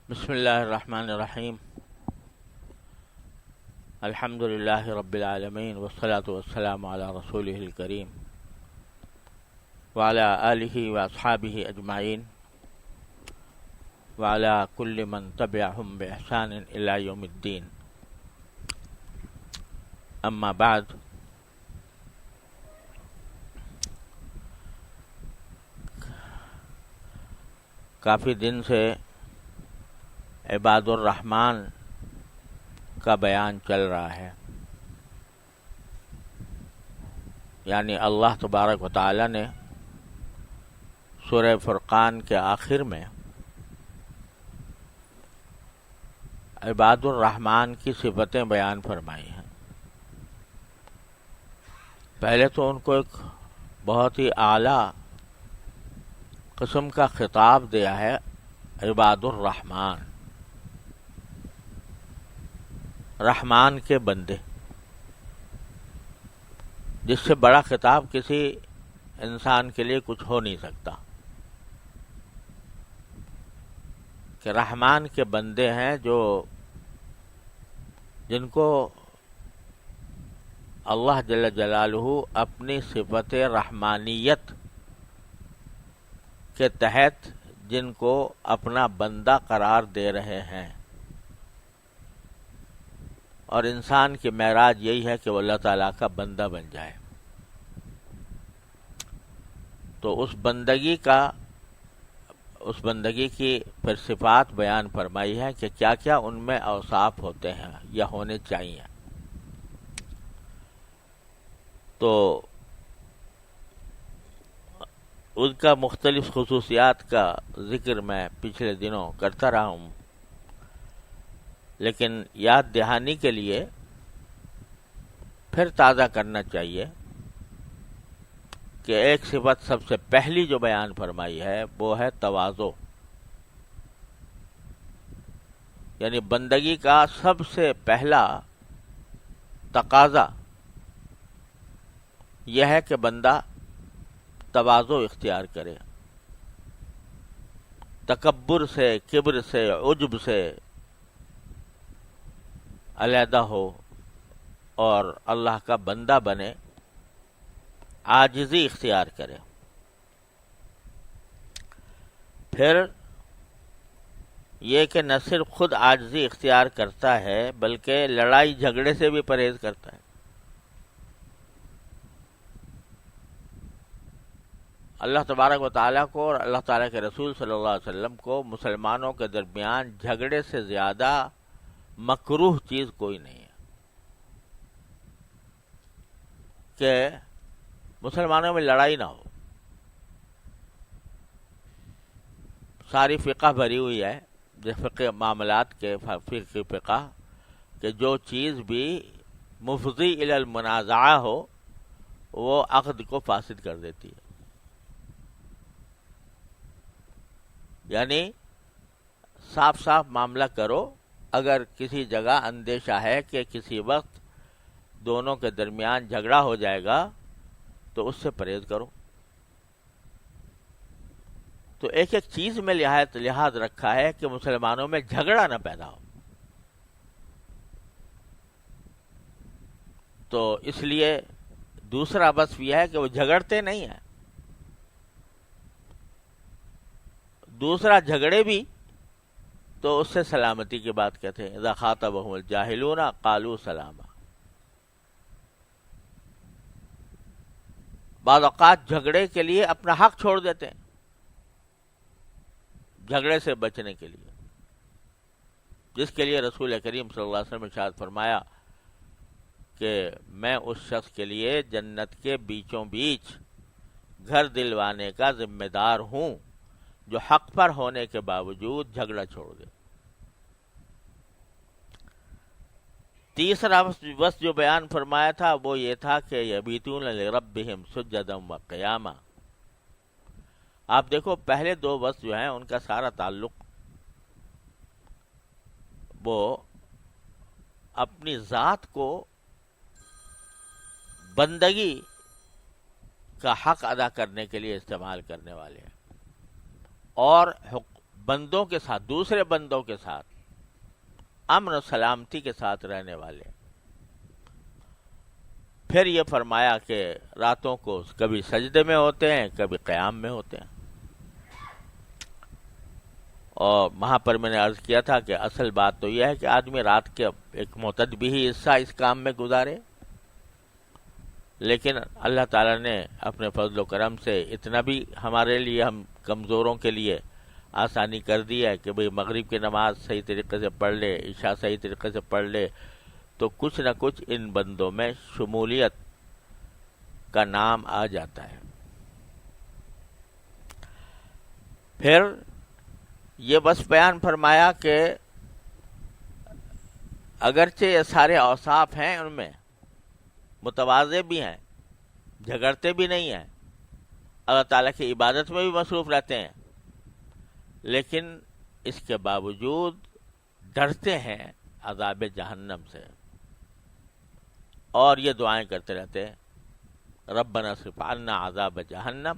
بسم اللہ الرحمن الرحیم الحمد للہ رب العالمین والصلاة والسلام علی رسولہ الکریم وعلی آلہ واصحابہ اجمعین وعلی کل من تبعہم بإحسان الی یوم الدین. اما بعد، کافی دن سے عباد الرحمن کا بیان چل رہا ہے. یعنی اللہ تبارک و تعالی نے سورہ فرقان کے آخر میں عباد الرحمن کی صفتیں بیان فرمائی ہیں. پہلے تو ان کو ایک بہت ہی اعلیٰ قسم کا خطاب دیا ہے، عباد الرحمن، رحمان کے بندے. جس سے بڑا خطاب کسی انسان کے لیے کچھ ہو نہیں سکتا کہ رحمان کے بندے ہیں جن کو اللہ جل جلالہ اپنی صفت رحمانیت کے تحت جن کو اپنا بندہ قرار دے رہے ہیں. اور انسان کی معراج یہی ہے کہ وہ اللہ تعالیٰ کا بندہ بن جائے. تو اس بندگی کی پھر صفات بیان فرمائی ہے کہ کیا کیا ان میں اوصاف ہوتے ہیں یا ہونے چاہیے. تو ان کا مختلف خصوصیات کا ذکر میں پچھلے دنوں کرتا رہا ہوں، لیکن یاد دہانی کے لیے پھر تازہ کرنا چاہیے کہ ایک صفت سب سے پہلی جو بیان فرمائی ہے وہ ہے تواضع. یعنی بندگی کا سب سے پہلا تقاضا یہ ہے کہ بندہ تواضع اختیار کرے، تکبر سے، کبر سے، عجب سے علیحدہ ہو اور اللہ کا بندہ بنے، عاجزی اختیار کرے. پھر یہ کہ نہ صرف خود عاجزی اختیار کرتا ہے بلکہ لڑائی جھگڑے سے بھی پرہیز کرتا ہے. اللہ تبارک و تعالیٰ کو اور اللہ تعالیٰ کے رسول صلی اللہ علیہ وسلم کو مسلمانوں کے درمیان جھگڑے سے زیادہ مکروہ چیز کوئی نہیں ہے کہ مسلمانوں میں لڑائی نہ ہو. ساری فقہ بھری ہوئی ہے، فقہ معاملات کے فقہ کہ جو چیز بھی مفضی الی المنازعہ ہو وہ عقد کو فاسد کر دیتی ہے. یعنی صاف صاف معاملہ کرو. اگر کسی جگہ اندیشہ ہے کہ کسی وقت دونوں کے درمیان جھگڑا ہو جائے گا تو اس سے پرہیز کرو. تو ایک ایک چیز میں لحاظ رکھا ہے کہ مسلمانوں میں جھگڑا نہ پیدا ہو. تو اس لیے دوسرا وصف یہ ہے کہ وہ جھگڑتے نہیں ہیں. دوسرا جھگڑے بھی تو اس سے سلامتی کی بات کہتے ہیں. اذا خاطبهم الجاہلون قالوا سلاما. بعض اوقات جھگڑے کے لیے اپنا حق چھوڑ دیتے ہیں جھگڑے سے بچنے کے لیے، جس کے لیے رسول کریم صلی اللہ علیہ وسلم نے ارشاد فرمایا کہ میں اس شخص کے لیے جنت کے بیچوں بیچ گھر دلوانے کا ذمہ دار ہوں جو حق پر ہونے کے باوجود جھگڑا چھوڑ دے. تیسرا وصف جو بیان فرمایا تھا وہ یہ تھا کہ یبیتون لربہم سجدا وقیاما. آپ دیکھو پہلے دو وصف جو ہیں ان کا سارا تعلق وہ اپنی ذات کو بندگی کا حق ادا کرنے کے لیے استعمال کرنے والے ہیں، اور بندوں کے ساتھ، دوسرے بندوں کے ساتھ امن و سلامتی کے ساتھ رہنے والے۔ پھر یہ فرمایا کہ راتوں کو کبھی سجدے میں ہوتے ہیں، کبھی قیام میں ہوتے ہیں۔ اور وہاں پر میں نے عرض کیا تھا کہ اصل بات تو یہ ہے کہ آدمی رات کے ایک معتد بھی ہی حصہ اس کام میں گزارے، لیکن اللہ تعالیٰ نے اپنے فضل و کرم سے اتنا بھی ہمارے لیے، ہم کمزوروں کے لیے آسانی کر دی ہے کہ بھئی مغرب کی نماز صحیح طریقے سے پڑھ لے، عشاء صحیح طریقے سے پڑھ لے، تو کچھ نہ کچھ ان بندوں میں شمولیت کا نام آ جاتا ہے۔ پھر یہ بس بیان فرمایا کہ اگرچہ یہ سارے اوصاف ہیں، ان میں متواضع بھی ہیں، جھگڑتے بھی نہیں ہیں، اللہ تعالیٰ کی عبادت میں بھی مصروف رہتے ہیں، لیکن اس کے باوجود ڈرتے ہیں عذاب جہنم سے، اور یہ دعائیں کرتے رہتے ہیں، ربنا اصرف عنا عذاب جہنم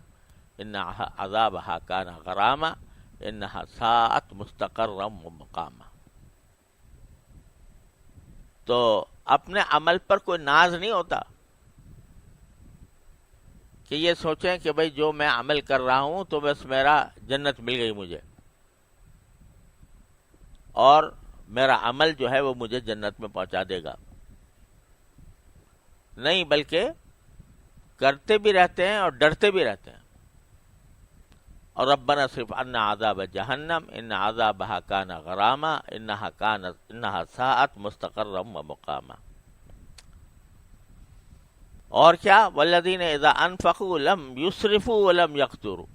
ان عذابها کان غراما انها ساءت مستقرا ومقاما۔ تو اپنے عمل پر کوئی ناز نہیں ہوتا کہ یہ سوچیں کہ بھئی جو میں عمل کر رہا ہوں تو بس میرا جنت مل گئی مجھے، اور میرا عمل جو ہے وہ مجھے جنت میں پہنچا دے گا۔ نہیں، بلکہ کرتے بھی رہتے ہیں اور ڈرتے بھی رہتے ہیں۔ اور ربنا اصرف عنا عذاب جہنم ان عذابها کان غراما انها ساءت مستقرا ومقاما۔ اور کیا؟ والذین اذا انفقوا لم یسرفوا ولم یقتروا،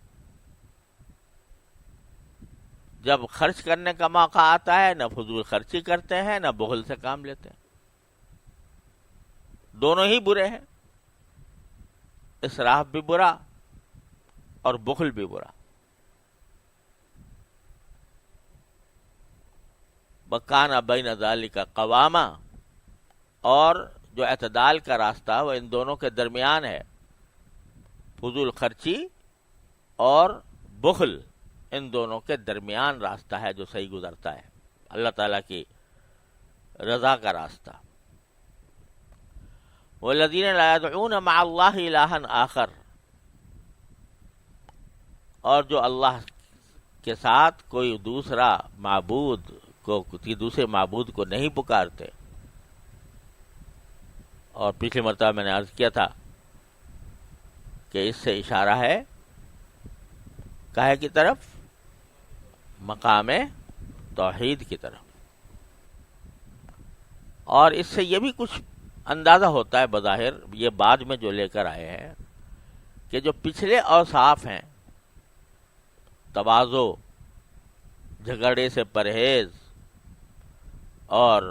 جب خرچ کرنے کا موقع آتا ہے نہ فضول خرچی کرتے ہیں نہ بخل سے کام لیتے ہیں۔ دونوں ہی برے ہیں، اسراف بھی برا اور بخل بھی برا۔ وَكَانَ بَيْنَ ذَلِكَ قَوَامًا، اور جو اعتدال کا راستہ وہ ان دونوں کے درمیان ہے، فضول خرچی اور بخل ان دونوں کے درمیان راستہ ہے جو صحیح گزرتا ہے، اللہ تعالیٰ کی رضا کا راستہ۔ وَالَّذِينَ لَا يَدْعُونَ مَعَ اللَّهِ إِلَٰهًا آخر، اور جو اللہ کے ساتھ کوئی دوسرا معبود کو، دوسرے معبود کو نہیں پکارتے۔ اور پچھلی مرتبہ میں نے عرض کیا تھا کہ اس سے اشارہ ہے کاہے کی طرف؟ مقام توحید کی طرف۔ اور اس سے یہ بھی کچھ اندازہ ہوتا ہے بظاہر، یہ بعد میں جو لے کر آئے ہیں، کہ جو پچھلے اوصاف ہیں، تواضع، جھگڑے سے پرہیز اور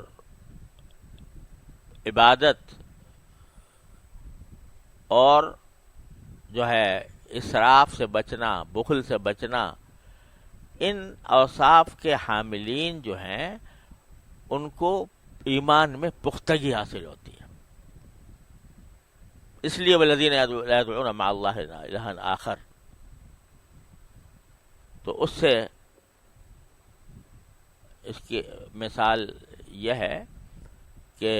عبادت اور جو ہے اسراف سے بچنا، بخل سے بچنا، ان اوصاف کے حاملین جو ہیں ان کو ایمان میں پختگی حاصل ہوتی ہے۔ اس لیے والذین لا یدعون مع اللہ الہا آخر، تو اس سے اس کی مثال یہ ہے کہ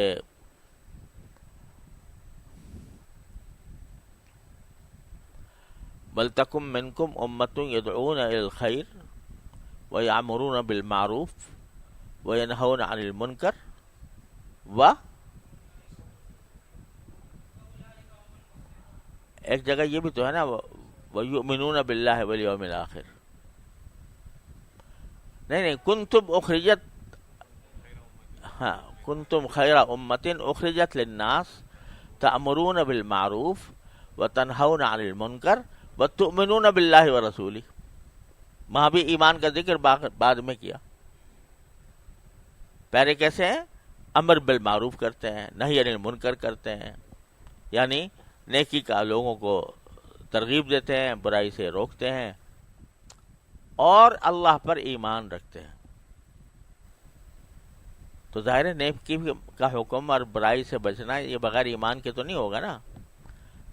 وَلْتَكُن مِّنكُمْ أُمَّةٌ يَدْعُونَ إِلَى الْخَيْرِ وَيَأْمُرُونَ بِالْمَعْرُوفِ وَيَنْهَوْنَ عَنِ الْمُنكَرِ ایک جگہ یہ بھی تو ہے نا، وَيُؤْمِنُونَ بِاللَّهِ وَالْيَوْمِ الْآخِرِ۔ نہیں، کنتم اخرجت، ہاں، کنتم خیر امت اخرجت للناس تأمرون بالمعروف وتنہون عن المنکر وتؤمنون باللہ ورسولہ۔ وہاں بھی ایمان کا ذکر بعد میں کیا۔ پہلے کیسے ہیں؟ امر بالمعروف کرتے ہیں، نہی عن المنکر کرتے ہیں، یعنی نیکی کا لوگوں کو ترغیب دیتے ہیں، برائی سے روکتے ہیں، اور اللہ پر ایمان رکھتے ہیں۔ تو ظاہر ہے نیکی کا حکم اور برائی سے بچنا یہ بغیر ایمان کے تو نہیں ہوگا نا،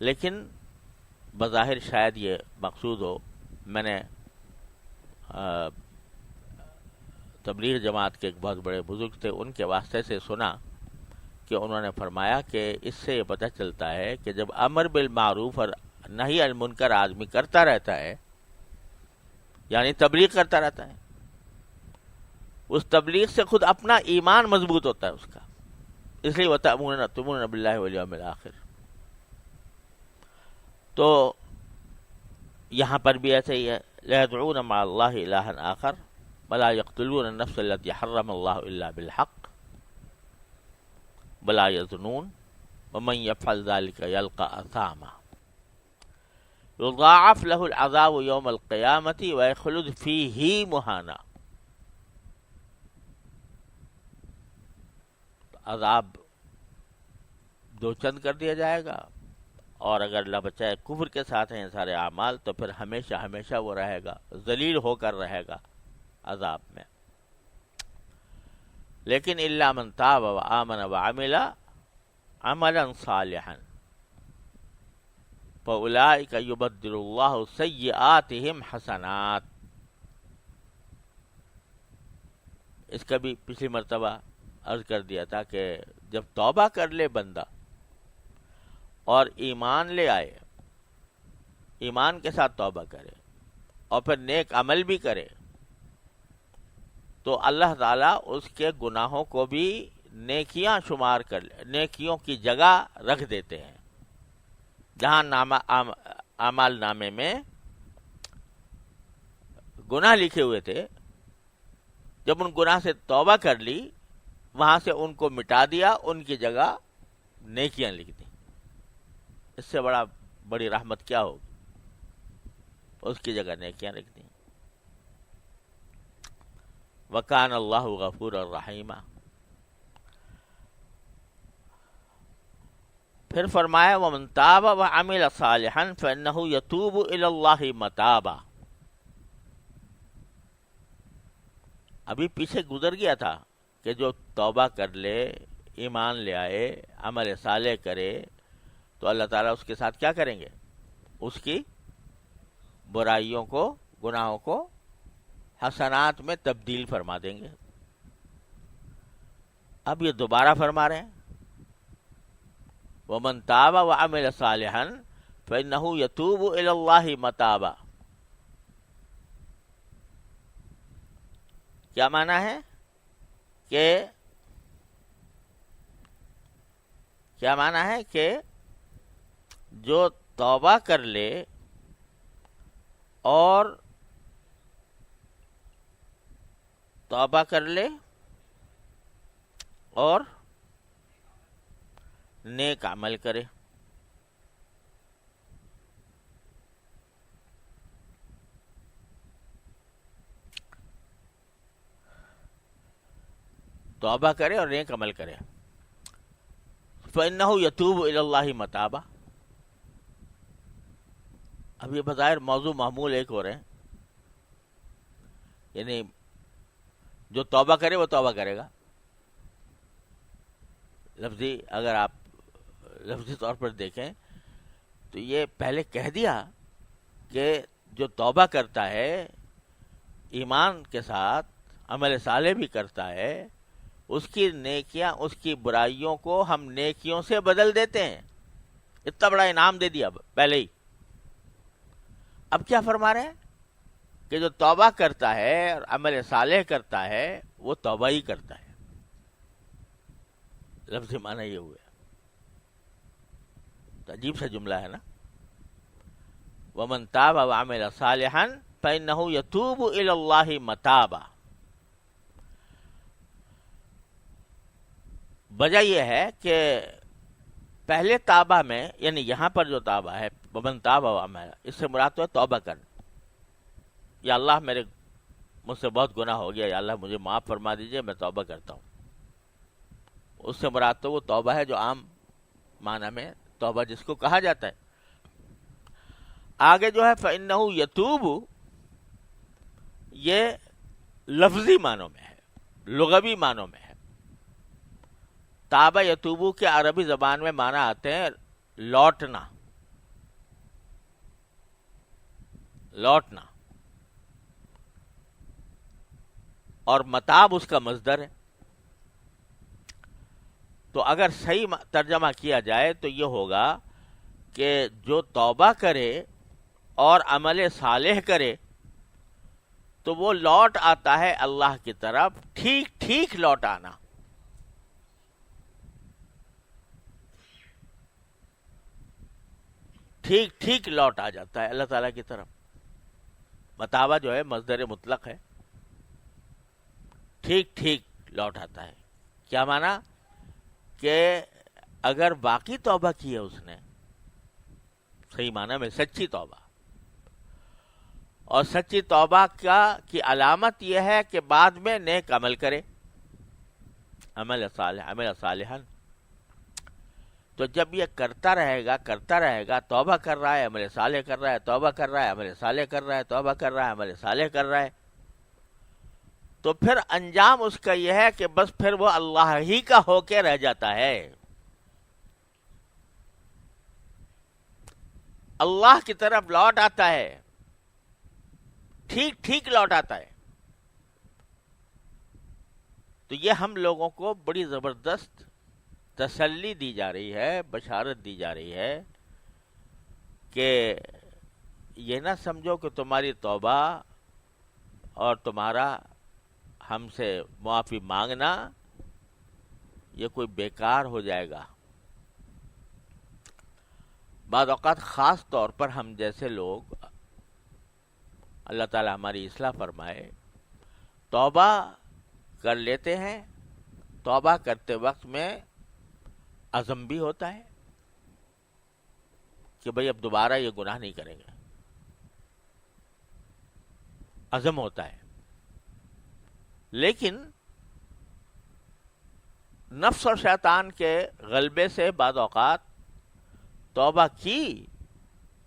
لیکن بظاہر شاید یہ مقصود ہو۔ میں نے تبلیغ جماعت کے ایک بہت بڑے بزرگ تھے، ان کے واسطے سے سنا کہ انہوں نے فرمایا کہ اس سے یہ پتہ چلتا ہے کہ جب امر بالمعروف اور نہی عن المنکر آدمی کرتا رہتا ہے، یعنی تبلیغ کرتا رہتا ہے، اس تبلیغ سے خود اپنا ایمان مضبوط ہوتا ہے اس کا. اس لیے وَتَأْمُرُونَ بِاللَّهِ وَالْيَوْمِ الْآخِرِ. تو یہاں پر بھی ایسے ہی ہے، لَا يَدْعُونَ مَعَ اللَّهِ إِلَٰهًا آخَرَ وَلَا يَقْتُلُونَ النَّفْسَ الَّتِي حَرَّمَ اللَّهُ إِلَّا بِالْحَقِّ وَلَا يَزْنُونَ وَمَن يَفْعَلْ ذَلِكَ يَلْقَ أَثَامًا يُضَاعَفْ لَهُ الْعَذَابُ يَوْمَ الْقِيَامَةِ وَيَخْلُدْ فِيهِ مُهَانًا. عذاب دو چند کر دیا جائے گا، اور اگر اللہ بچائے کفر کے ساتھ ہیں سارے اعمال تو پھر ہمیشہ ہمیشہ وہ رہے گا، ذلیل ہو کر رہے گا عذاب میں. لیکن الا من تاب وآمن وعمل عملا صالحا فاولئک یبدل اللہ سیئاتہم حسنات. اس کا بھی پچھلی مرتبہ عرض کر دیا تھا کہ جب توبہ کر لے بندہ اور ایمان لے آئے، ایمان کے ساتھ توبہ کرے اور پھر نیک عمل بھی کرے، تو اللہ تعالیٰ اس کے گناہوں کو بھی نیکیاں شمار کر لے، نیکیوں کی جگہ رکھ دیتے ہیں. جہاں اعمال نامے میں گناہ لکھے ہوئے تھے، جب ان گناہ سے توبہ کر لی، وہاں سے ان کو مٹا دیا، ان کی جگہ نیکیاں لکھ دی. اس سے بڑی رحمت کیا ہوگی؟ اس کی جگہ نیکیاں لکھ دی. وَكَانَ اللَّهُ غَفُورًا رَحِيمًا. پھر فرمایا وَمَن تَابَ وَعَمِلَ صَالِحًا فَإِنَّهُ يَتُوبُ إِلَى اللَّهِ مَتَابًا. ابھی پیچھے گزر گیا تھا کہ جو توبہ کر لے، ایمان لے آئے، عمل صالح کرے، تو اللہ تعالیٰ اس کے ساتھ کیا کریں گے؟ اس کی برائیوں کو، گناہوں کو حسنات میں تبدیل فرما دیں گے. اب یہ دوبارہ فرما رہے ہیں وَمَن تَابَ وَعَمِلَ صَالِحًا فَإِنَّهُ يَتُوبُ إِلَى اللَّهِ مَتَابًا. کیا معنی ہے کہ جو توبہ کر لے اور نیک عمل کرے. توبہ کرے اور نیک عمل کرے. فَإِنَّهُ يَتُوبُ إِلَى اللَّهِ مَتَابًا. اب یہ بظاہر موضوع محمول ایک ہو رہے ہیں، یعنی جو توبہ کرے وہ توبہ کرے گا. اگر آپ لفظی طور پر دیکھیں تو یہ پہلے کہہ دیا کہ جو توبہ کرتا ہے ایمان کے ساتھ، عمل صالح بھی کرتا ہے، اس کی نیکیاں، اس کی برائیوں کو ہم نیکیوں سے بدل دیتے ہیں. اتنا بڑا انعام دے دیا پہلے ہی. اب کیا فرما رہے ہیں کہ جو توبہ کرتا ہے اور عمل صالح کرتا ہے وہ توبہ ہی کرتا ہے. لفظی معنی یہ ہوا. تو عجیب سا جملہ ہے نا. وَمَن تَابَ وَعَمِلَ صَالِحًا فَإِنَّهُ يَتُوبُ إِلَى اللَّهِ مَتَابًا. وجہ یہ ہے کہ پہلے تابہ میں، یعنی یہاں پر جو تابہ ہے وَمَن تَابَ وَعَمِلَ، اس سے مراد تو ہے توبہ کرنا. یا اللہ مجھ سے بہت گناہ ہو گیا، یا اللہ مجھے معاف فرما دیجئے، میں توبہ کرتا ہوں. اس سے مراد تو وہ توبہ ہے جو عام معنی میں توبہ جس کو کہا جاتا ہے. آگے جو ہے فَإِنَّهُ يَتُوبُ، یہ لفظی معنوں میں ہے، لغوی معنوں میں ہے. تابہ یتوبو کے عربی زبان میں معنی آتے ہیں لوٹنا. اور متاب اس کا مصدر ہے. تو اگر صحیح ترجمہ کیا جائے تو یہ ہوگا کہ جو توبہ کرے اور عمل صالح کرے تو وہ لوٹ آتا ہے اللہ کی طرف. ٹھیک ٹھیک لوٹ آنا. ٹھیک ٹھیک لوٹ آ جاتا ہے اللہ تعالیٰ کی طرف. متابہ جو ہے مصدر مطلق ہے. ٹھیک ٹھیک لوٹ آتا ہے. کیا مانا؟ کہ اگر باقی توبہ کی ہے اس نے صحیح معنی میں سچی توبہ، اور سچی توبہ کی علامت یہ ہے کہ بعد میں نیک عمل کرے، عمل صالحا. تو جب یہ کرتا رہے گا توبہ کر رہا ہے، عمل صالح کر رہا ہے، توبہ کر رہا ہے، عمل صالح کر رہا ہے، توبہ کر رہا ہے، عمل صالح کر رہا ہے، تو پھر انجام اس کا یہ ہے کہ بس پھر وہ اللہ ہی کا ہو کے رہ جاتا ہے. اللہ کی طرف لوٹ آتا ہے. ٹھیک ٹھیک لوٹ آتا ہے. تو یہ ہم لوگوں کو بڑی زبردست تسلی دی جا رہی ہے، بشارت دی جا رہی ہے کہ یہ نہ سمجھو کہ تمہاری توبہ اور تمہارا ہم سے معافی مانگنا یہ کوئی بیکار ہو جائے گا. بعض اوقات خاص طور پر ہم جیسے لوگ، اللہ تعالی ہماری اصلاح فرمائے، توبہ کر لیتے ہیں. توبہ کرتے وقت میں عزم بھی ہوتا ہے کہ بھئی اب دوبارہ یہ گناہ نہیں کریں گے. عزم ہوتا ہے. لیکن نفس اور شیطان کے غلبے سے بعض اوقات توبہ کی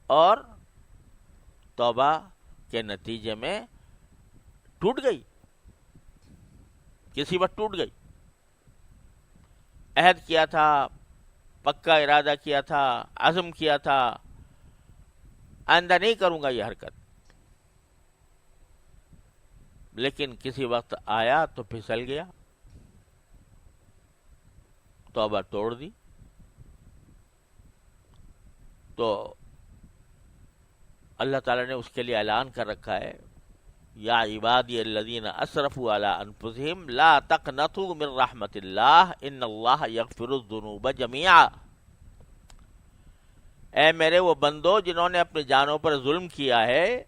اور توبہ کے نتیجے میں ٹوٹ گئی، کسی وقت ٹوٹ گئی. عہد کیا تھا، پکا ارادہ کیا تھا، عزم کیا تھا، آئندہ نہیں کروں گا یہ حرکت، لیکن کسی وقت آیا تو پھسل گیا، توبہ توڑ دی. تو اللہ تعالیٰ نے اس کے لیے اعلان کر رکھا ہے، یا عبادی الذین اسرفوا علی انفسہم لا تقنطوا من رحمت اللہ ان اللہ یغفر الذنوب جميعا. اے میرے وہ بندو جنہوں نے اپنی جانوں پر ظلم کیا ہے،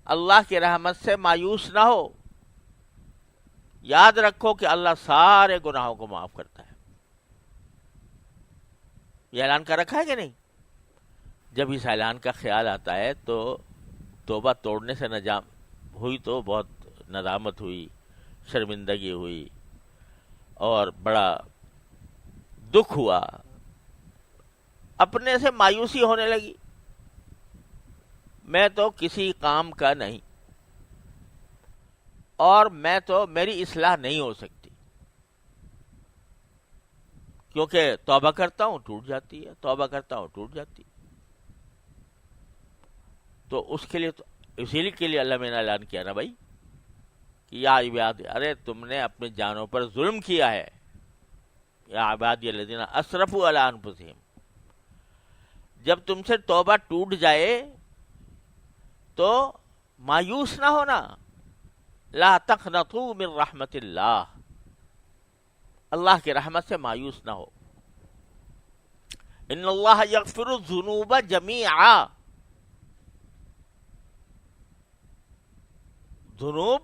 اللہ کی رحمت سے مایوس نہ ہو. یاد رکھو کہ اللہ سارے گناہوں کو معاف کرتا ہے. یہ اعلان کر رکھا ہے کہ نہیں؟ جب اس اعلان کا خیال آتا ہے تو توبہ توڑنے سے ہوئی تو بہت ندامت ہوئی، شرمندگی ہوئی اور بڑا دکھ ہوا، اپنے سے مایوسی ہونے لگی. میں تو کسی کام کا نہیں، اور میں تو میری اصلاح نہیں ہو سکتی، کیونکہ توبہ کرتا ہوں ٹوٹ جاتی ہے، توبہ کرتا ہوں ٹوٹ جاتی ہے. تو اس کے لیے اسی کے لیے اللہ میں نے اعلان کیا نا بھائی کہ یا عباد، ارے تم نے اپنی جانوں پر ظلم کیا ہے. یا عبادی الذین اسرفوا علی انفسہم. جب تم سے توبہ ٹوٹ جائے تو مایوس نہ ہونا. لا تقنطوا من رحمت اللہ، اللہ کی رحمت سے مایوس نہ ہو. ان اللہ یغفر الذنوب جميعا. ذنوب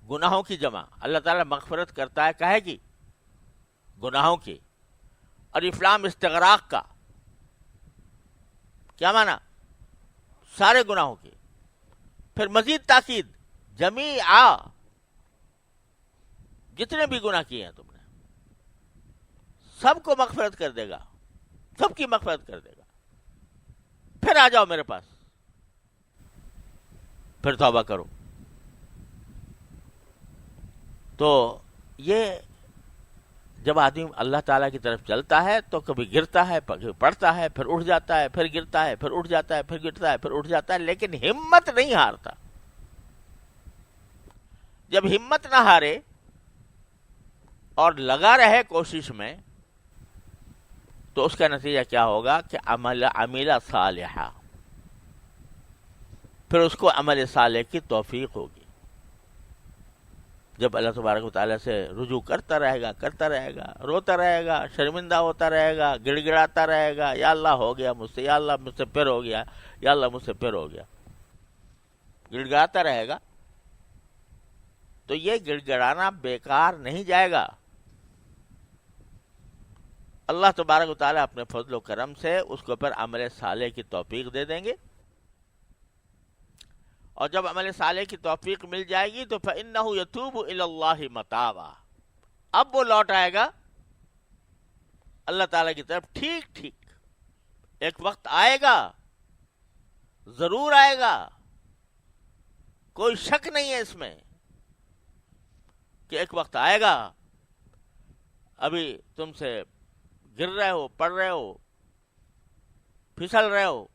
گناہوں کی جمع. اللہ تعالیٰ مغفرت کرتا ہے کہے کی؟ گناہوں کی. اور افلام استغراق کا کیا معنی؟ سارے گناہوں کی. پھر مزید تاکید، جمیعا، جتنے بھی گناہ کیے ہیں تم نے سب کو مغفرت کر دے گا، سب کی مغفرت کر دے گا. پھر آ جاؤ میرے پاس، پھر توبہ کرو. تو یہ جب آدمی اللہ تعالیٰ کی طرف چلتا ہے تو کبھی گرتا ہے، پڑتا ہے، پھر اٹھ جاتا ہے، پھر گرتا ہے، پھر اٹھ جاتا ہے، پھر گرتا ہے، پھر اٹھ جاتا ہے، لیکن ہمت نہیں ہارتا. جب ہمت نہ ہارے اور لگا رہے کوشش میں، تو اس کا نتیجہ کیا ہوگا کہ عمل صالحہ، پھر اس کو عمل صالح کی توفیق ہوگی. جب اللہ تبارک و تعالیٰ سے رجوع کرتا رہے گا، روتا رہے گا، شرمندہ ہوتا رہے گا، گڑ گڑاتا رہے گا، یا اللہ ہو گیا مجھ سے، یا اللہ مجھ سے پھر ہو گیا، یا اللہ مجھ سے پھر ہو گیا، گڑ گڑاتا رہے گا، تو یہ گڑ گڑانا بیکار نہیں جائے گا. اللہ تبارک و تعالیٰ اپنے فضل و کرم سے اس کو پھر عمل صالح کی توفیق دے دیں گے. اور جب عمل صالح کی توفیق مل جائے گی تو فَإِنَّهُ يَتُوبُ إِلَى اللَّهِ مَتَابًا، اب وہ لوٹ آئے گا اللہ تعالیٰ کی طرف ٹھیک ٹھیک. ایک وقت آئے گا، ضرور آئے گا، کوئی شک نہیں ہے اس میں کہ ایک وقت آئے گا. ابھی تم سے گر رہے ہو، پڑ رہے ہو، پھسل رہے ہو،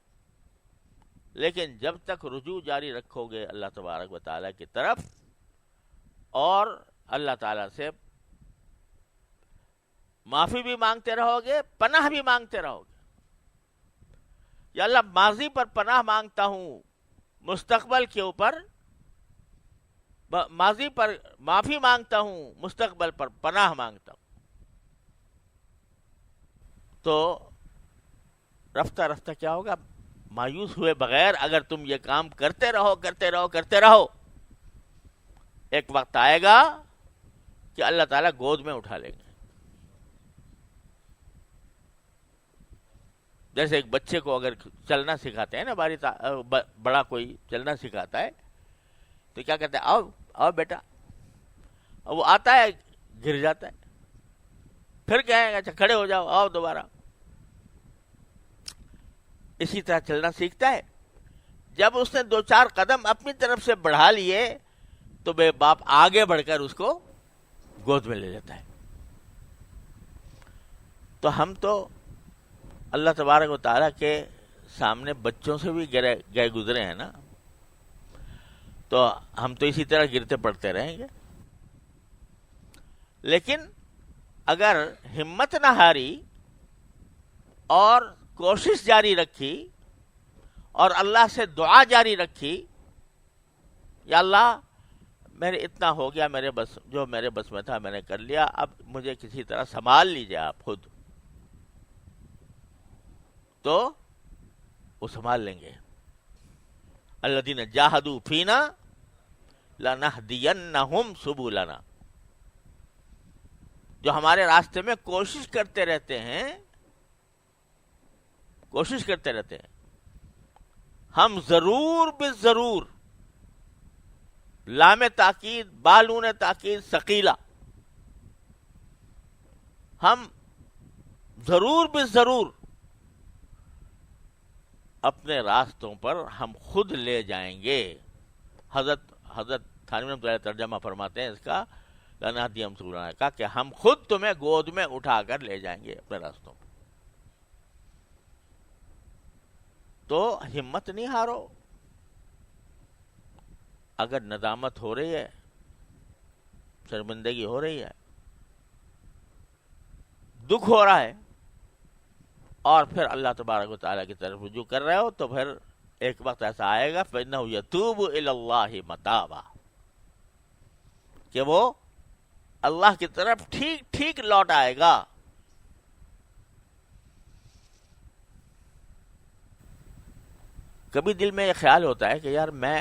لیکن جب تک رجوع جاری رکھو گے اللہ تبارک و تعالیٰ کی طرف، اور اللہ تعالیٰ سے معافی بھی مانگتے رہو گے، پناہ بھی مانگتے رہو گے. یا اللہ ماضی پر پناہ مانگتا ہوں، مستقبل کے اوپر ماضی پر معافی مانگتا ہوں، مستقبل پر پناہ مانگتا ہوں. تو رفتہ رفتہ کیا ہوگا؟ مایوس ہوئے بغیر اگر تم یہ کام کرتے رہو، ایک وقت آئے گا کہ اللہ تعالیٰ گود میں اٹھا لیں گے. جیسے ایک بچے کو اگر چلنا سکھاتے ہیں نا، بڑا کوئی چلنا سکھاتا ہے تو کیا کہتے ہیں؟ آؤ بیٹا. اور وہ آتا ہے، گر جاتا ہے، پھر کہیں گے اچھا کھڑے ہو جاؤ، آؤ دوبارہ. اسی طرح چلنا سیکھتا ہے. جب اس نے 2-4 قدم اپنی طرف سے بڑھا لیے تو بے باپ آگے بڑھ کر اس کو گود میں لے لیتا ہے. تو ہم تو اللہ تبارک و تعالیٰ کے سامنے بچوں سے بھی گئے گزرے ہیں نا، تو ہم تو اسی طرح گرتے پڑتے رہیں گے. لیکن اگر ہمت نہ ہاری اور کوشش جاری رکھی اور اللہ سے دعا جاری رکھی، یا اللہ میرے اتنا ہو گیا، جو میرے بس میں تھا میں نے کر لیا، اب مجھے کسی طرح سنبھال لیجیے آپ خود، تو وہ سنبھال لیں گے. الذین جاہدوا فینا لنہدینہم سبلنا، جو ہمارے راستے میں کوشش کرتے رہتے ہیں، ہم ضرور بالضرور، لام تاکید بالون تاکید ثقیلہ، ہم ضرور بالضرور اپنے راستوں پر ہم خود لے جائیں گے. حضرت تھانوی رحمۃ اللہ ترجمہ فرماتے ہیں اس کا، لنہدینہم سبلنا کا، کہ ہم خود تمہیں گود میں اٹھا کر لے جائیں گے اپنے راستوں پر. تو ہمت نہیں ہارو. اگر ندامت ہو رہی ہے، شرمندگی ہو رہی ہے، دکھ ہو رہا ہے، اور پھر اللہ تبارک و تعالیٰ کی طرف رجوع کر رہے ہو، تو پھر ایک وقت ایسا آئے گا فَإِنَّهُ يَتُوبُ إِلَى اللَّهِ مَتَابًا، کہ وہ اللہ کی طرف ٹھیک ٹھیک لوٹ آئے گا. کبھی دل میں یہ خیال ہوتا ہے کہ یار میں،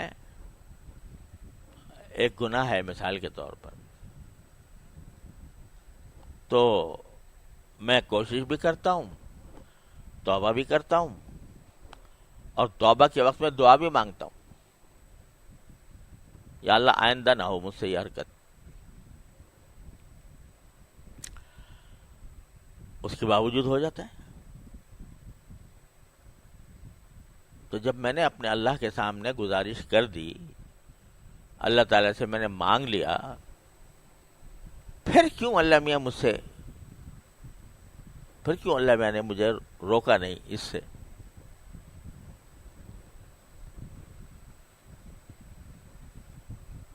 ایک گناہ ہے مثال کے طور پر، تو میں کوشش بھی کرتا ہوں، توبہ بھی کرتا ہوں، اور توبہ کے وقت میں دعا بھی مانگتا ہوں، یا اللہ آئندہ نہ ہو مجھ سے یہ حرکت. اس کے باوجود ہو جاتا ہے. تو جب میں نے اپنے اللہ کے سامنے گزارش کر دی، اللہ تعالیٰ سے میں نے مانگ لیا، پھر کیوں اللہ میاں نے مجھے روکا نہیں اس سے؟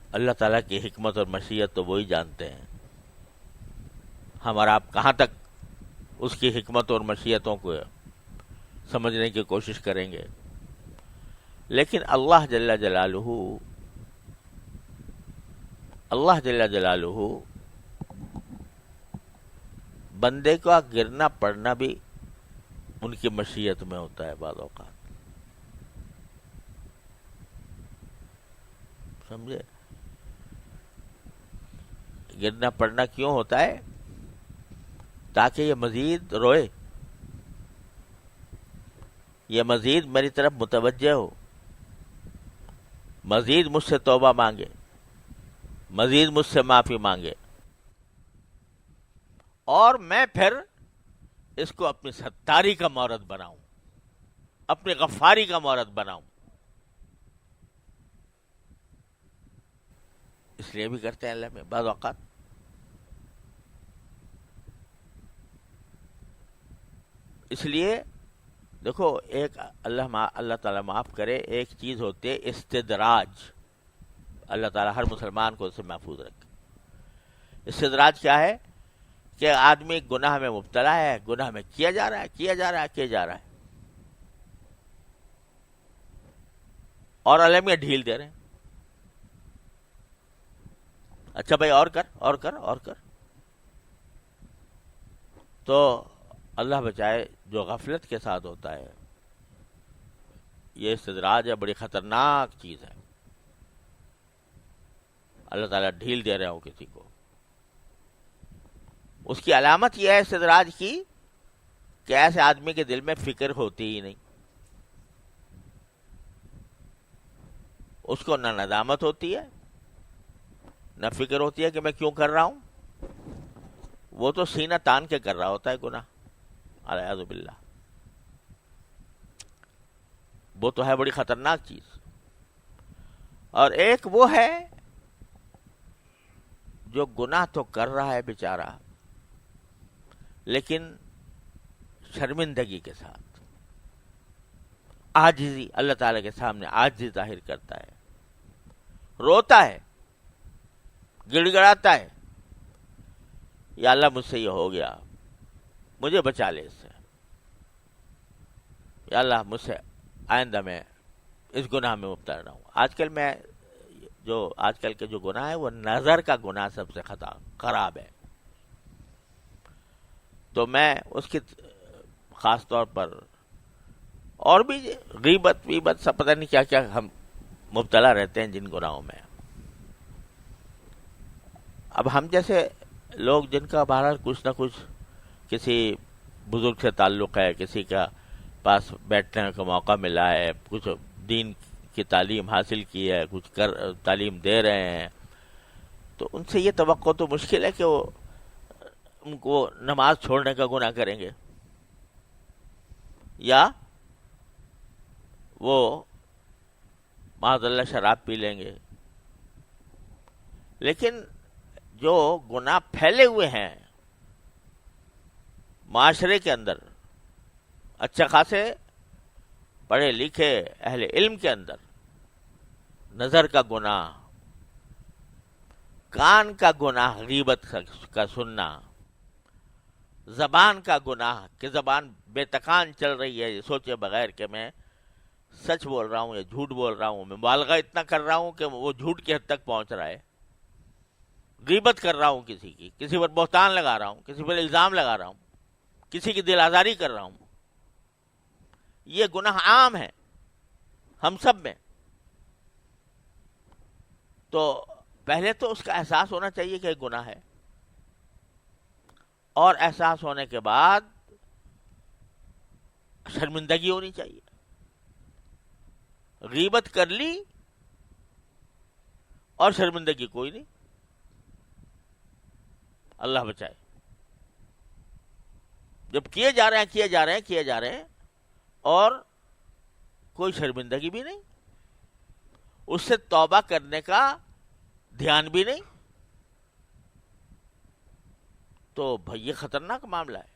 اللہ تعالیٰ کی حکمت اور مشیت تو وہی جانتے ہیں. ہم اور آپ کہاں تک اس کی حکمت اور مشیتوں کو سمجھنے کی کوشش کریں گے. لیکن اللہ جل جلالہ بندے کا گرنا پڑنا بھی ان کی مشیت میں ہوتا ہے بعض اوقات. سمجھے؟ گرنا پڑنا کیوں ہوتا ہے؟ تاکہ یہ مزید روئے، یہ مزید میری طرف متوجہ ہو، مزید مجھ سے توبہ مانگے، مزید مجھ سے معافی مانگے، اور میں پھر اس کو اپنی ستاری کا مورد بناؤں، اپنی غفاری کا مورد بناؤں. اس لیے بھی کرتے ہیں اللہ میں بعض اوقات. اس لیے دیکھو، ایک اللہ تعالیٰ معاف کرے، ایک چیز ہوتی ہے استدراج. اللہ تعالیٰ ہر مسلمان کو اسے محفوظ رکھے. استدراج کیا ہے؟ کہ آدمی گناہ میں مبتلا ہے، گناہ میں کیا جا رہا ہے اور اللہ میں ڈھیل دے رہے ہیں. اچھا بھائی اور کر. تو اللہ بچائے، جو غفلت کے ساتھ ہوتا ہے یہ استدراج ہے، بڑی خطرناک چیز ہے. اللہ تعالیٰ ڈھیل دے رہے ہو کسی کو، اس کی علامت یہ ہے استدراج کی کہ ایسے آدمی کے دل میں فکر ہوتی ہی نہیں. اس کو نہ ندامت ہوتی ہے، نہ فکر ہوتی ہے کہ میں کیوں کر رہا ہوں. وہ تو سینہ تان کے کر رہا ہوتا ہے گناہ، اعوذ باللہ. وہ تو ہے بڑی خطرناک چیز. اور ایک وہ ہے جو گناہ تو کر رہا ہے بیچارہ، لیکن شرمندگی کے ساتھ، عاجزی، اللہ تعالیٰ کے سامنے عاجزی ظاہر کرتا ہے، روتا ہے، گڑ گڑاتا ہے، یا اللہ مجھ سے یہ ہو گیا، مجھے بچا لے اس سے، یا اللہ مجھ سے آئندہ میں اس گناہ میں مبتلا نہ ہوں. آج کل کے جو گناہ ہے وہ نظر کا گناہ سب سے خراب ہے. تو میں اس کی خاص طور پر، اور بھی غیبت سب پتہ نہیں کیا کیا ہم مبتلا رہتے ہیں جن گناہوں میں. اب ہم جیسے لوگ جن کا بہرحال کچھ نہ کچھ کسی بزرگ سے تعلق ہے، کسی کا پاس بیٹھنے کا موقع ملا ہے، کچھ دین کی تعلیم حاصل کی ہے، کچھ تعلیم دے رہے ہیں، تو ان سے یہ توقع تو مشکل ہے کہ وہ ان کو نماز چھوڑنے کا گناہ کریں گے، یا وہ معاذ اللہ شراب پی لیں گے. لیکن جو گناہ پھیلے ہوئے ہیں معاشرے کے اندر، اچھے خاصے پڑھے لکھے اہل علم کے اندر، نظر کا گناہ، کان کا گناہ غیبت کا سننا، زبان کا گناہ کہ زبان بے تکان چل رہی ہے سوچے بغیر کہ میں سچ بول رہا ہوں یا جھوٹ بول رہا ہوں، میں مبالغہ اتنا کر رہا ہوں کہ وہ جھوٹ کی حد تک پہنچ رہا ہے. غیبت کر رہا ہوں کسی پر بہتان لگا رہا ہوں، کسی پر الزام لگا رہا ہوں، کسی کی دل آزاری کر رہا ہوں. یہ گناہ عام ہے ہم سب میں. تو پہلے تو اس کا احساس ہونا چاہیے کہ گناہ ہے، اور احساس ہونے کے بعد شرمندگی ہونی چاہیے. غیبت کر لی اور شرمندگی کوئی نہیں، اللہ بچائے. جب کیے جا رہے ہیں اور کوئی شرمندگی بھی نہیں، اس سے توبہ کرنے کا دھیان بھی نہیں، تو بھائی یہ خطرناک معاملہ ہے.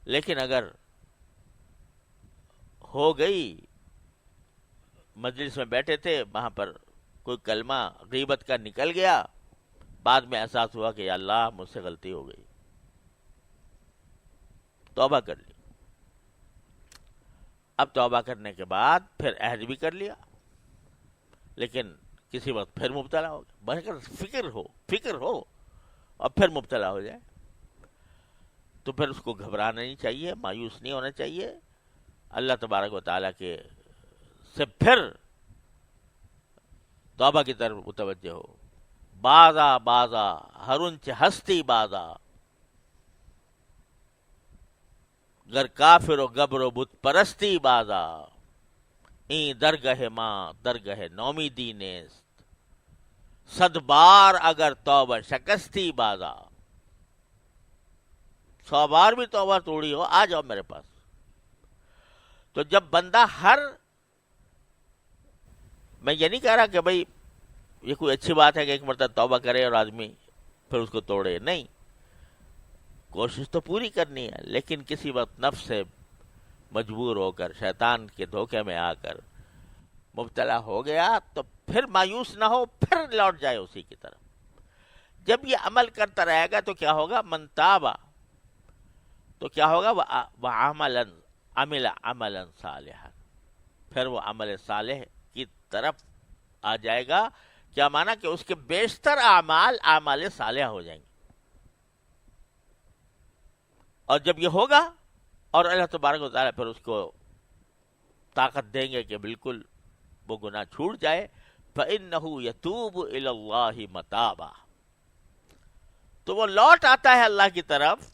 لیکن اگر ہو گئی، مجلس میں بیٹھے تھے، وہاں پر کوئی کلمہ غیبت کا نکل گیا، بعد میں احساس ہوا کہ یا اللہ مجھ سے غلطی ہو گئی، توبہ کر لی. اب توبہ کرنے کے بعد پھر عہد بھی کر لیا، لیکن کسی وقت پھر مبتلا ہو گیا. بہر فکر ہو اور پھر مبتلا ہو جائے تو پھر اس کو گھبرانا نہیں چاہیے، مایوس نہیں ہونا چاہیے. اللہ تبارک و تعالیٰ کے سے پھر توبہ کی طرف متوجہ ہو. بازا ہرنچ ہستی بازا، گر کافر و گبر و بت پرستی بازا، این درگہ ماں درگہ نومیدی نیست، صد بار اگر توبہ شکستی بازا. 100 بار بھی توبہ توڑی ہو آ جاؤ میرے پاس. تو جب بندہ میں یہ نہیں کہہ رہا کہ بھائی یہ کوئی اچھی بات ہے کہ ایک مرتبہ توبہ کرے اور آدمی پھر اس کو توڑے، نہیں، کوشش تو پوری کرنی ہے، لیکن کسی وقت نفس سے مجبور ہو کر، شیطان کے دھوکے میں آ کر مبتلا ہو گیا تو پھر مایوس نہ ہو، پھر لوٹ جائے اسی کی طرف. جب یہ عمل کرتا رہے گا تو کیا ہوگا؟ من تابا، تو کیا ہوگا؟ وہ عمل عملا صالحا، پھر وہ عمل صالح کی طرف آ جائے گا. کیا مانا؟ کہ اس کے بیشتر اعمال صالحہ ہو جائیں گے. اور جب یہ ہوگا اور اللہ تبارک و تعالیٰ پھر اس کو طاقت دیں گے کہ بالکل وہ گناہ چھوٹ جائے، فَإِنَّهُ يَتُوبُ إِلَى اللَّهِ مَتَابًا، تو وہ لوٹ آتا ہے اللہ کی طرف.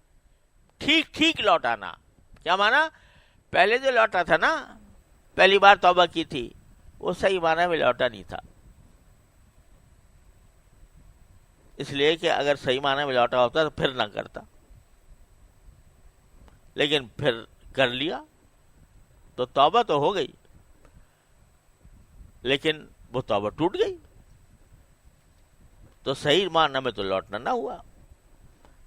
ٹھیک لوٹ آنا. کیا مانا؟ پہلے جو لوٹا تھا نا، پہلی بار توبہ کی تھی، وہ صحیح معنی میں لوٹا نہیں تھا. اس لیے کہ اگر صحیح معنی میں لوٹا ہوتا تو پھر نہ کرتا، لیکن پھر کر لیا تو توبہ تو ہو گئی، لیکن وہ توبہ ٹوٹ گئی تو صحیح معنی میں تو لوٹنا نہ ہوا.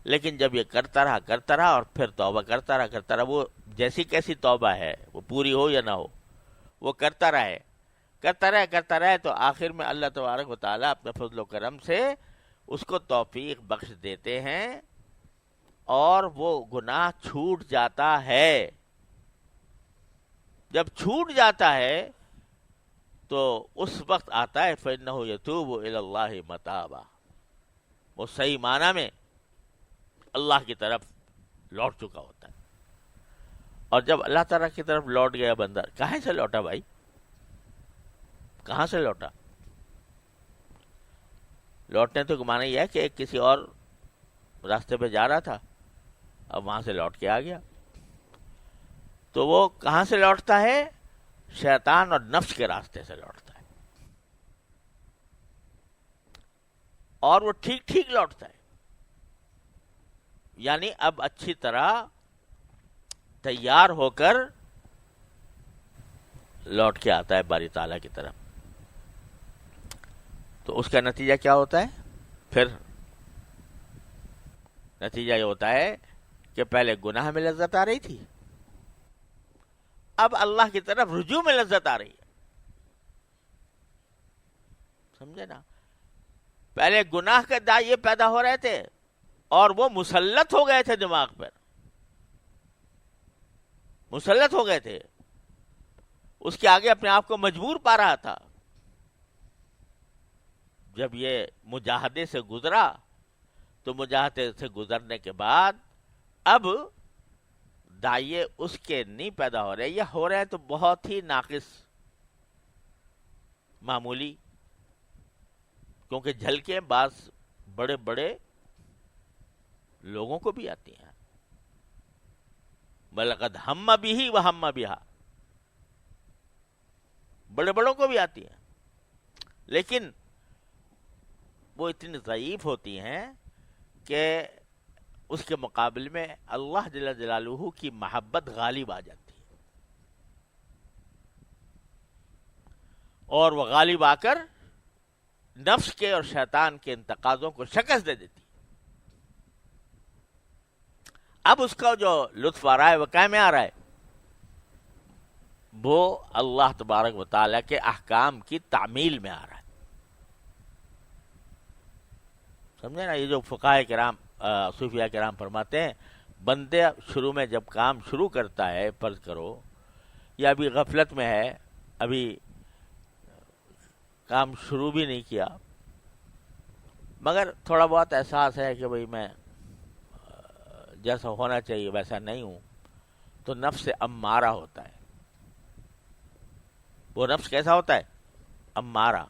لیکن جب یہ کرتا رہا اور پھر توبہ کرتا رہا، وہ جیسی کیسی توبہ ہے، وہ پوری ہو یا نہ ہو، وہ کرتا رہے تو آخر میں اللہ تبارک و تعالیٰ اپنے فضل و کرم سے اس کو توفیق بخش دیتے ہیں اور وہ گناہ چھوٹ جاتا ہے. جب چھوٹ جاتا ہے تو اس وقت آتا ہے فَإِنَّهُ يَتُوبُ إِلَى اللَّهِ مَتَابًا، وہ صحیح معنی میں اللہ کی طرف لوٹ چکا ہوتا ہے. اور جب اللہ تعالیٰ کی طرف لوٹ گیا بندہ، کہاں سے لوٹا بھائی؟ کہاں سے لوٹا؟ لوٹنے تو گمانا یہ ہے کہ ایک کسی اور راستے پہ جا رہا تھا، اب وہاں سے لوٹ کے آ گیا. تو وہ کہاں سے لوٹتا ہے؟ شیطان اور نفس کے راستے سے لوٹتا ہے، اور وہ ٹھیک لوٹتا ہے. یعنی اب اچھی طرح تیار ہو کر لوٹ کے آتا ہے باری تعالیٰ کی طرف. تو اس کا نتیجہ کیا ہوتا ہے؟ پھر نتیجہ یہ ہوتا ہے کہ پہلے گناہ میں لذت آ رہی تھی، اب اللہ کی طرف رجوع میں لذت آ رہی ہے. سمجھے نا؟ پہلے گناہ کے دائیں پیدا ہو رہے تھے اور وہ مسلط ہو گئے تھے دماغ پر، مسلط ہو گئے تھے، اس کے آگے اپنے آپ کو مجبور پا رہا تھا. جب یہ مجاہدے سے گزرا تو مجاہدے سے گزرنے کے بعد اب دائیں اس کے نہیں پیدا ہو رہے، یہ ہو رہے ہیں تو بہت ہی ناقص، معمولی، کیونکہ جھلکیں بعض بڑے بڑے لوگوں کو بھی آتی ہیں. بلقد ہم بھی وہم بہا، بڑے بڑوں کو بھی آتی ہیں، لیکن وہ اتنی ضعیف ہوتی ہیں کہ اس کے مقابل میں اللہ جل جلالہ کی محبت غالب آ جاتی ہے، اور وہ غالب آ کر نفس کے اور شیطان کے ان تقاضوں کو شکست دے دیتی. اب اس کا جو لطف آ رہا ہے وہ کیا میں آ رہا ہے؟ وہ اللہ تبارک و تعالیٰ کے احکام کی تعمیل میں آ رہا ہے. سمجھے نا؟ یہ جو فقہائے کرام صوفیاء کرام فرماتے ہیں، بندے شروع میں جب کام شروع کرتا ہے، فرض کرو یا ابھی غفلت میں ہے، ابھی کام شروع بھی نہیں کیا، مگر تھوڑا بہت احساس ہے کہ بھئی میں جیسا ہونا چاہیے ویسا نہیں ہوں، تو نفس امارہ ہوتا ہے. وہ نفس کیسا ہوتا ہے؟ امارہ.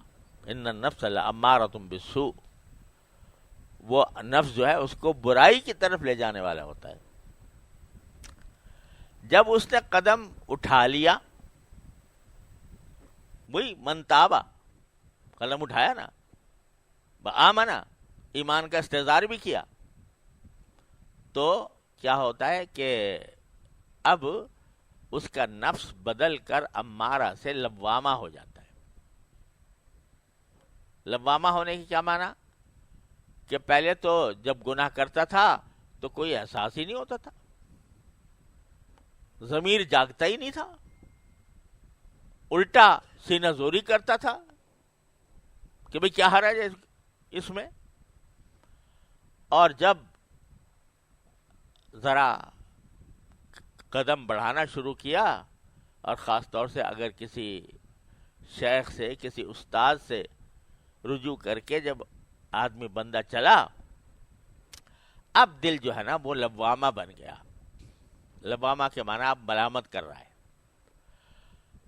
ان النفس لامارۃ بالسوء. وہ نفس جو ہے اس کو برائی کی طرف لے جانے والا ہوتا ہے. جب اس نے قدم اٹھا لیا، وہی منتابہ، قدم اٹھایا نا، آمنا، ایمان کا استحضار بھی کیا، تو کیا ہوتا ہے کہ اب اس کا نفس بدل کر امارہ سے لوامہ ہو جاتا ہے. لوامہ ہونے کی کیا معنی؟ کہ پہلے تو جب گناہ کرتا تھا تو کوئی احساس ہی نہیں ہوتا تھا، ضمیر جاگتا ہی نہیں تھا، الٹا سینہ زوری کرتا تھا کہ بھئی کیا حرج ہے اس میں. اور جب ذرا قدم بڑھانا شروع کیا، اور خاص طور سے اگر کسی شیخ سے، کسی استاد سے رجوع کر کے جب آدمی بندہ چلا، اب دل جو ہے نا وہ لوامہ بن گیا. لوامہ کے معنی اب ملامت کر رہا ہے.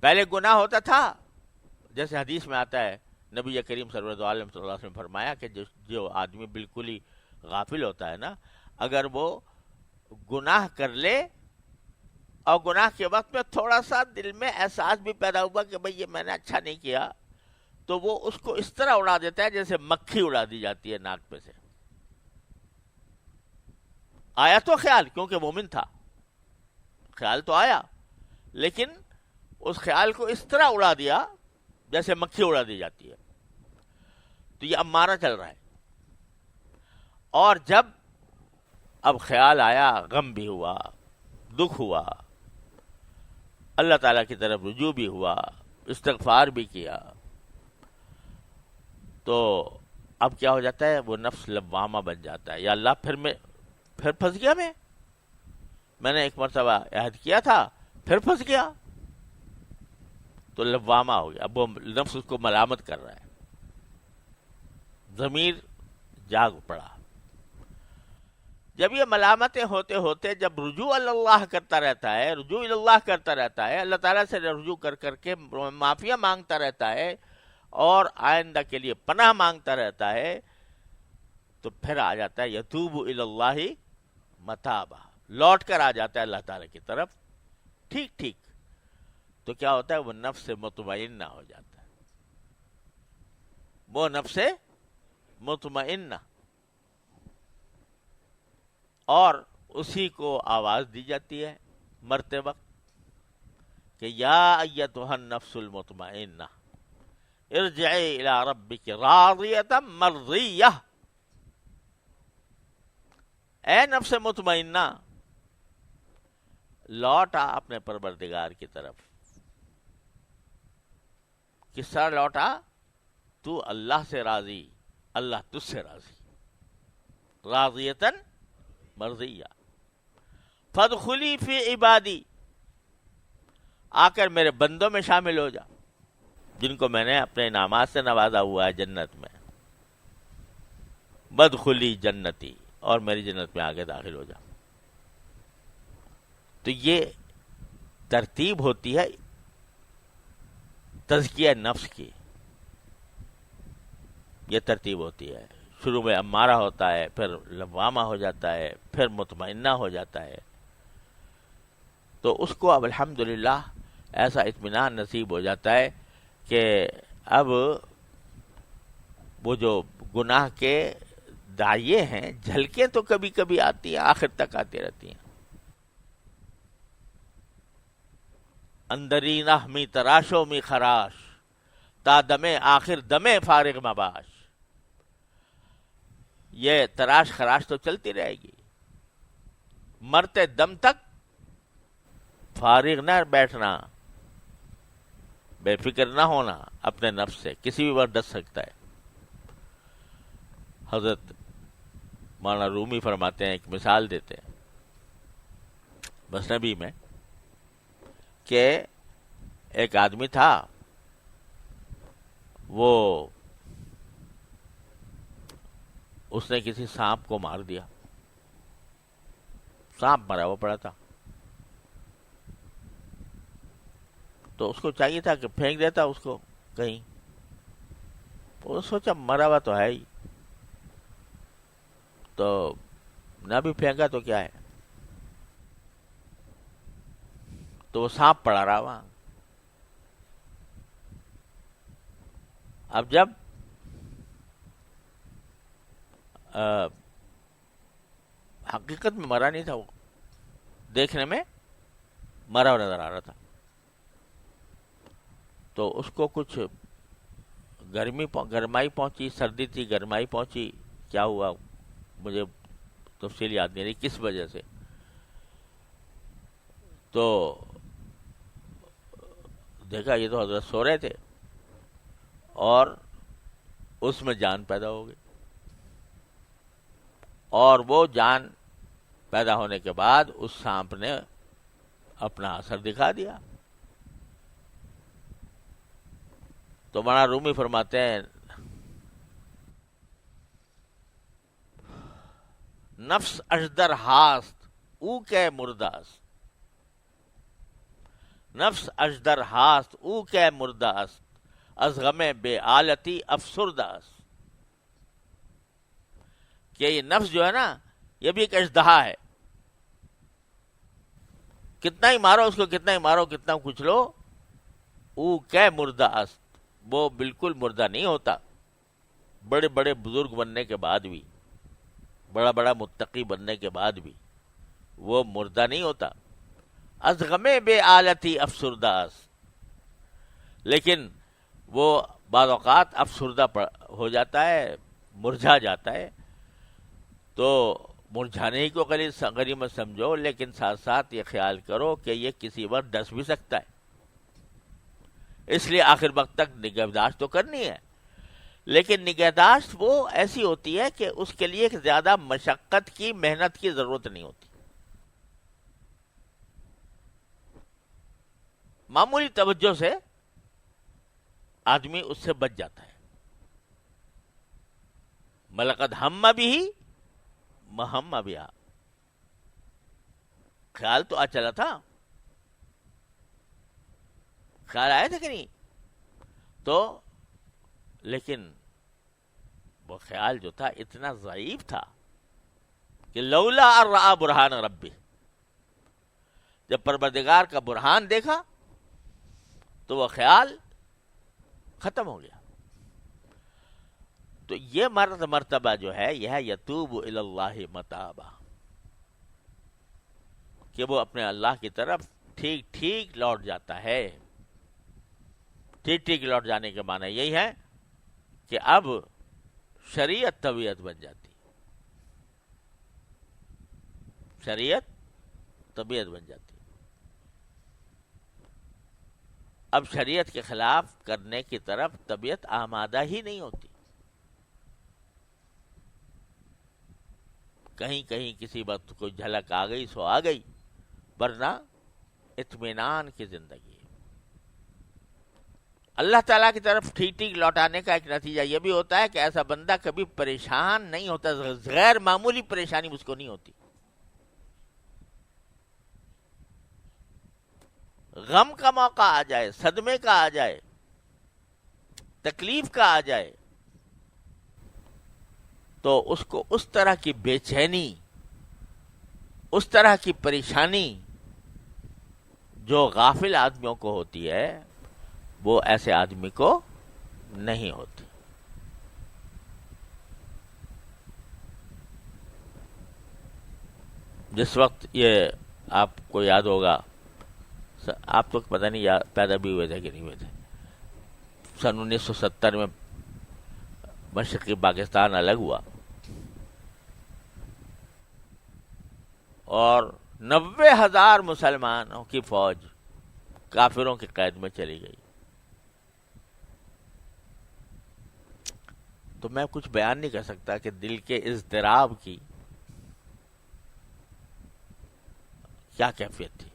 پہلے گناہ ہوتا تھا، جیسے حدیث میں آتا ہے، نبی کریم صلی اللہ علیہ وسلم نے فرمایا کہ جو آدمی بالکل ہی غافل ہوتا ہے نا، اگر وہ گناہ کر لے اور گناہ کے وقت میں تھوڑا سا دل میں احساس بھی پیدا ہوا کہ بھئی یہ میں نے اچھا نہیں کیا، تو وہ اس کو اس طرح اڑا دیتا ہے جیسے مکھی اڑا دی جاتی ہے ناک پہ سے. آیا تو خیال، کیونکہ مومن تھا، خیال تو آیا، لیکن اس خیال کو اس طرح اڑا دیا جیسے مکھی اڑا دی جاتی ہے. تو یہ امارہ چل رہا ہے. اور جب اب خیال آیا، غم بھی ہوا، دکھ ہوا، اللہ تعالیٰ کی طرف رجوع بھی ہوا، استغفار بھی کیا، تو اب کیا ہو جاتا ہے؟ وہ نفس لوامہ بن جاتا ہے. یا اللہ پھر پھنس گیا، میں نے ایک مرتبہ عہد کیا تھا، پھر پھنس گیا، تو لوامہ ہو گیا. اب وہ نفس اس کو ملامت کر رہا ہے، ضمیر جاگ پڑا. جب یہ ملامتیں ہوتے ہوتے جب رجوع اللہ کرتا رہتا ہے، رجوع اللہ کرتا رہتا ہے، اللہ تعالیٰ سے رجوع کر کر کے معافیاں مانگتا رہتا ہے اور آئندہ کے لیے پناہ مانگتا رہتا ہے، تو پھر آ جاتا ہے یتوب الی اللہ متابہ، لوٹ کر آ جاتا ہے اللہ تعالیٰ کی طرف ٹھیک ٹھیک. تو کیا ہوتا ہے؟ وہ نفس مطمئنہ ہو جاتا ہے. وہ نفس مطمئنہ، اور اسی کو آواز دی جاتی ہے مرتے وقت کہ یا ایتھا النفس المطمئنہ ارجعی الی ربک راضیۃ مرضیہ. اے نفس مطمئنہ، لوٹ آ اپنے پروردگار کی طرف. کس طرح لوٹا؟ تو اللہ سے راضی، اللہ تجھ سے راضی. راضیتاً مرضیہ. فادخلی فی عبادی، آ کر میرے بندوں میں شامل ہو جا، جن کو میں نے اپنے انعامات سے نوازا ہوا ہے جنت میں. بدخلی جنتی، اور میری جنت میں آگے داخل ہو جا. تو یہ ترتیب ہوتی ہے تزکیہ نفس کی. یہ ترتیب ہوتی ہے. شروع میں امارہ ہوتا ہے، پھر لوامہ ہو جاتا ہے، پھر مطمئنہ ہو جاتا ہے. تو اس کو اب الحمدللہ ایسا اطمینان نصیب ہو جاتا ہے کہ اب وہ جو گناہ کے دائیں ہیں، جھلکیں تو کبھی کبھی آتی ہیں، آخر تک آتی رہتی ہیں. اندری نہمی تراشو می خراش، تا دمے آخر دمے فارغ مباش. یہ تراش خراش تو چلتی رہے گی، مرتے دم تک فارغ نہ بیٹھنا، بے فکر نہ ہونا اپنے نفس سے. کسی بھی وقت ڈس سکتا ہے. حضرت مولانا رومی فرماتے ہیں، ایک مثال دیتے ہیں مثنوی میں، کہ ایک آدمی تھا، وہ اس نے کسی سانپ کو مار دیا، سانپ مرا ہوا پڑا تھا، تو اس کو چاہیے تھا کہ پھینک دیتا اس کو کہیں، وہ سوچا مرا ہوا تو ہے ہی، تو نہ بھی پھینکا تو کیا ہے، تو وہ سانپ پڑا رہا وہاں۔ اب جب حقیقت میں مرا نہیں تھا، وہ دیکھنے میں مرا ہوا نظر آ رہا تھا، تو اس کو کچھ گرمائی پہنچی، سردی تھی، گرمائی پہنچی، کیا ہوا مجھے تفصیل یاد نہیں رہی کس وجہ سے، تو دیکھا یہ تو حضرت سو رہے تھے اور اس میں جان پیدا ہو گئی، اور وہ جان پیدا ہونے کے بعد اس سانپ نے اپنا اثر دکھا دیا۔ تو مولانا رومی فرماتے ہیں، نفس اژدر ہاست او کے مرداست، نفس اژدر ہاست او کے مرداست، از غم بے آلتی افسرداست، کہ یہ نفس جو ہے نا، یہ بھی ایک اژدہا ہے، کتنا ہی مارو اس کو، کتنا ہی مارو، کتنا کچھ لو، او کے مرداست، وہ بالکل مردہ نہیں ہوتا، بڑے بڑے بزرگ بننے کے بعد بھی، بڑا بڑا متقی بننے کے بعد بھی وہ مردہ نہیں ہوتا، از غم بے آلتی افسرداست، لیکن وہ بعض اوقات افسردہ ہو جاتا ہے، مرجھا جاتا ہے، تو مرجھانے ہی کو غنیمت سمجھو، لیکن ساتھ ساتھ یہ خیال کرو کہ یہ کسی وقت ڈس بھی سکتا ہے، اس لیے آخر وقت تک نگہداشت تو کرنی ہے، لیکن نگہداشت وہ ایسی ہوتی ہے کہ اس کے لیے زیادہ مشقت کی، محنت کی ضرورت نہیں ہوتی، معمولی توجہ سے آدمی اس سے بچ جاتا ہے۔ ملقد ہم بھی مہم بہا، خیال تو چلا تھا، خیال آیا تھا کہ نہیں، تو لیکن وہ خیال جو تھا اتنا ضعیف تھا کہ لولا ان رأى برہان ربی، جب پروردگار کا برہان دیکھا تو وہ خیال ختم ہو گیا۔ تو یہ مرتبہ جو ہے یہ ہے یتوب الی اللہ متابا، کہ وہ اپنے اللہ کی طرف ٹھیک ٹھیک لوٹ جاتا ہے۔ ٹھیک ٹھیک لوٹ جانے کے معنی یہی ہے کہ اب شریعت طبیعت بن جاتی، شریعت طبیعت بن جاتی، اب شریعت کے خلاف کرنے کی طرف طبیعت آمادہ ہی نہیں ہوتی، کہیں کہیں کسی وقت کوئی جھلک آ گئی سو آ گئی، ورنہ اطمینان کی زندگی ہے۔ اللہ تعالیٰ کی طرف ٹھیک ٹھیک لوٹانے کا ایک نتیجہ یہ بھی ہوتا ہے کہ ایسا بندہ کبھی پریشان نہیں ہوتا، غیر معمولی پریشانی اس کو نہیں ہوتی، غم کا موقع آ جائے، صدمے کا آ جائے، تکلیف کا آ جائے، تو اس کو اس طرح کی بے چینی، اس طرح کی پریشانی جو غافل آدمیوں کو ہوتی ہے وہ ایسے آدمی کو نہیں ہوتی۔ جس وقت یہ آپ کو یاد ہوگا، آپ تو پتہ نہیں پیدا بھی ہوئے تھے کہ نہیں ہوئے تھے، سن 1970 میں مشرقی پاکستان الگ ہوا اور 90,000 مسلمانوں کی فوج کافروں کی قید میں چلی گئی۔ تو میں کچھ بیان نہیں کر سکتا کہ دل کے اضطراب کی کیا کیفیت تھی.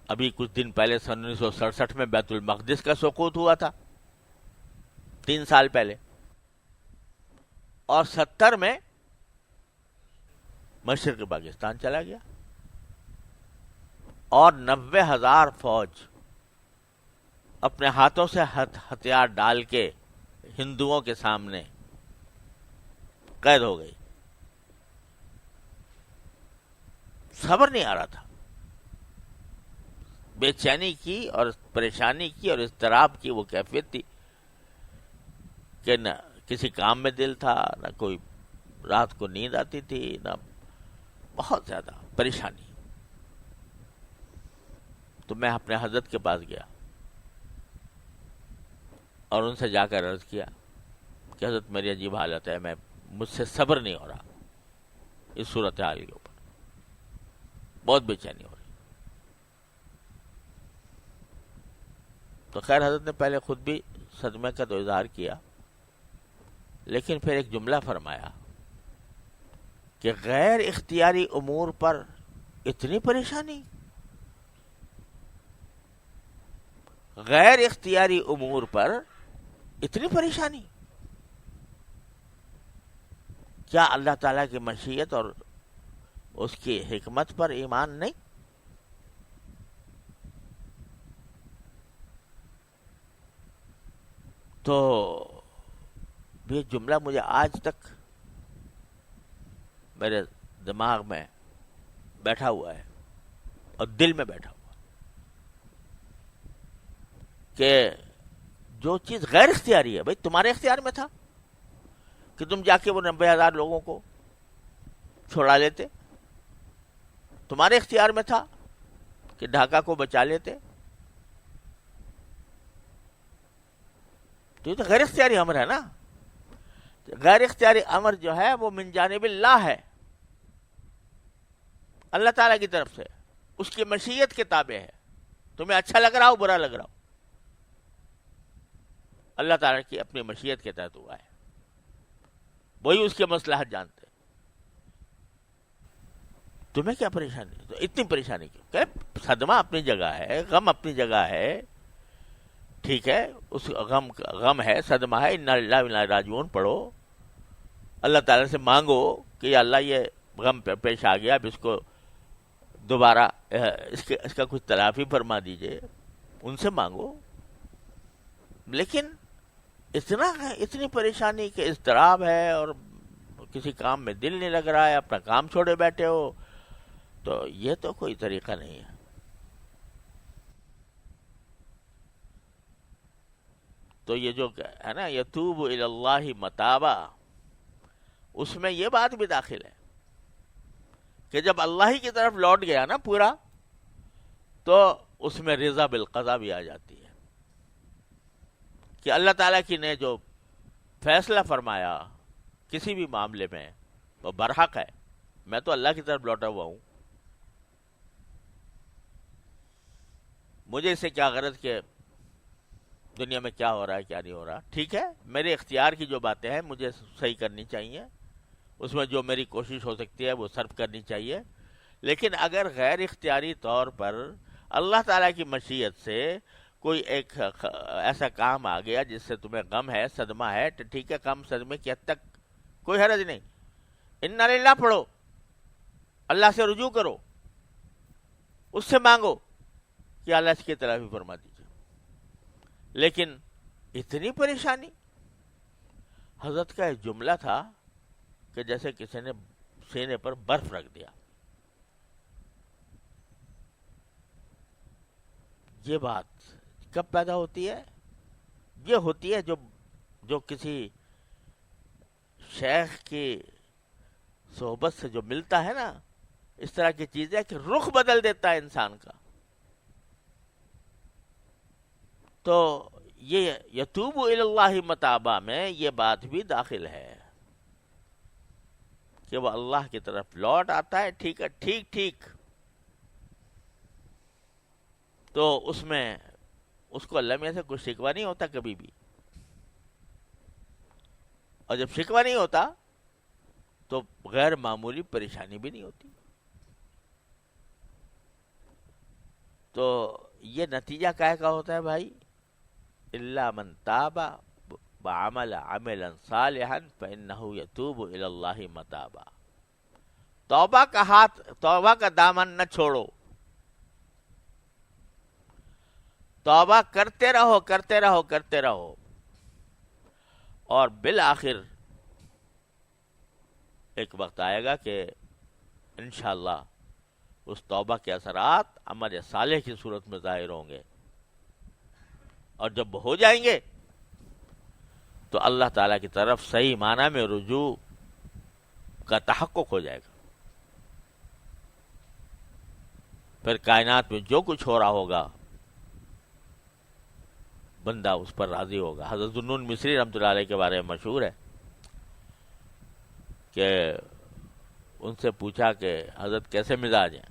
ابھی کچھ دن پہلے 1967 میں بیت المقدس کا سقوط ہوا تھا، 3 سال پہلے، اور 70 میں مشرق پاکستان چلا گیا، اور 90,000 فوج اپنے ہاتھوں سے ہتھیار ڈال کے ہندوؤں کے سامنے قید ہو گئی. صبر نہیں آ رہا تھا، بے چینی کی اور پریشانی کی اور اضطراب کی وہ کیفیت تھی کہ نہ کسی کام میں دل تھا، نہ کوئی رات کو نیند آتی تھی، نہ بہت زیادہ پریشانی. تو میں اپنے حضرت کے پاس گیا اور ان سے جا کر عرض کیا کہ حضرت میری عجیب حالت ہے، مجھ سے صبر نہیں ہو رہا اس صورتحال کے اوپر، بہت بے چینی ہو رہی. تو خیر حضرت نے پہلے خود بھی صدمے کا تو اظہار کیا، لیکن پھر ایک جملہ فرمایا کہ غیر اختیاری امور پر اتنی پریشانی، غیر اختیاری امور پر اتنی پریشانی، کیا اللہ تعالیٰ کی مشیت اور اس کی حکمت پر ایمان نہیں؟ تو یہ جملہ مجھے آج تک میرے دماغ میں بیٹھا ہوا ہے اور دل میں بیٹھا ہوا کہ جو چیز غیر اختیاری ہے، بھائی تمہارے اختیار میں تھا کہ تم جا کے وہ 90,000 لوگوں کو چھوڑا لیتے، تمہارے اختیار میں تھا کہ ڈھاکہ کو بچا لیتے. تو یہ تو غیر اختیاری امر ہے نا. غیر اختیاری امر جو ہے وہ من جانب اللہ ہے، اللہ تعالیٰ کی طرف سے، اس کی مشیت کے تابع ہے. تمہیں اچھا لگ رہا ہو برا لگ رہا ہو، اللہ تعالیٰ کی اپنی مشیت کے تحت ہوا ہے، وہی اس کے مصلحت جانتے. تمہیں کیا پریشانی؟ تو اتنی پریشانی کیوں؟ کہ صدمہ اپنی جگہ ہے، غم اپنی جگہ ہے، ٹھیک ہے، اس غم ہے، صدمہ ہے، انا للہ و انا الیہ راجعون پڑھو، اللہ تعالیٰ سے مانگو کہ یا اللہ یہ غم پیش آ گیا، اب اس کو دوبارہ اس کا کچھ تلافی فرما دیجئے، ان سے مانگو. لیکن اتنی پریشانی کہ اضطراب ہے اور کسی کام میں دل نہیں لگ رہا ہے، اپنا کام چھوڑے بیٹھے ہو، تو یہ تو کوئی طریقہ نہیں ہے. تو یہ جو ہے نا یتوب الی اللہ متابا، اس میں یہ بات بھی داخل ہے کہ جب اللہ ہی کی طرف لوٹ گیا نا پورا، تو اس میں رضا بالقضا بھی آ جاتی ہے کہ اللہ تعالیٰ کی نے جو فیصلہ فرمایا کسی بھی معاملے میں وہ برحق ہے، میں تو اللہ کی طرف لوٹا ہوا ہوں، مجھے اس سے کیا غرض کہ دنیا میں کیا ہو رہا ہے کیا نہیں ہو رہا. ٹھیک ہے، میرے اختیار کی جو باتیں ہیں مجھے صحیح کرنی چاہیے، اس میں جو میری کوشش ہو سکتی ہے وہ صرف کرنی چاہیے. لیکن اگر غیر اختیاری طور پر اللہ تعالیٰ کی مشیت سے کوئی ایک ایسا کام آ گیا جس سے تمہیں غم ہے، صدمہ ہے، تو ٹھیک ہے، کم صدمے کی حد تک کوئی حرج نہیں، انا للہ پڑھو، اللہ سے رجوع کرو، اس سے مانگو کہ اللہ اس کی تلافی فرما دیجیے. لیکن اتنی پریشانی، حضرت کا ایک جملہ تھا کہ جیسے کسی نے سینے پر برف رکھ دیا. یہ بات کب پیدا ہوتی ہے؟ یہ ہوتی ہے جو کسی شیخ کی صحبت سے جو ملتا ہے نا، اس طرح کی چیزیں کہ رخ بدل دیتا ہے انسان کا. تو یہ یتوب الی اللہ متابا میں یہ بات بھی داخل ہے کہ وہ اللہ کی طرف لوٹ آتا ہے. ٹھیک ہے، ٹھیک، تو اس میں اس کو اللہ میں سے کچھ شکوہ نہیں ہوتا کبھی بھی. اور جب شکوہ نہیں ہوتا تو غیر معمولی پریشانی بھی نہیں ہوتی. تو یہ نتیجہ کیا کا ہوتا ہے بھائی؟ الا من تاب وعمل عملا صالحا فانه يتوب الى الله متابا. توبہ کا دامن نہ چھوڑو، توبہ کرتے رہو کرتے رہو کرتے رہو، اور بالآخر ایک وقت آئے گا کہ انشاءاللہ اس توبہ کے اثرات عمل صالح کی صورت میں ظاہر ہوں گے، اور جب ہو جائیں گے تو اللہ تعالیٰ کی طرف صحیح معنی میں رجوع کا تحقق ہو جائے گا. پھر کائنات میں جو کچھ ہو رہا ہوگا بندہ اس پر راضی ہوگا. حضرت ذوالنون مصری رحمۃ اللہ علیہ کے بارے میں مشہور ہے کہ ان سے پوچھا کہ حضرت کیسے مزاج ہیں؟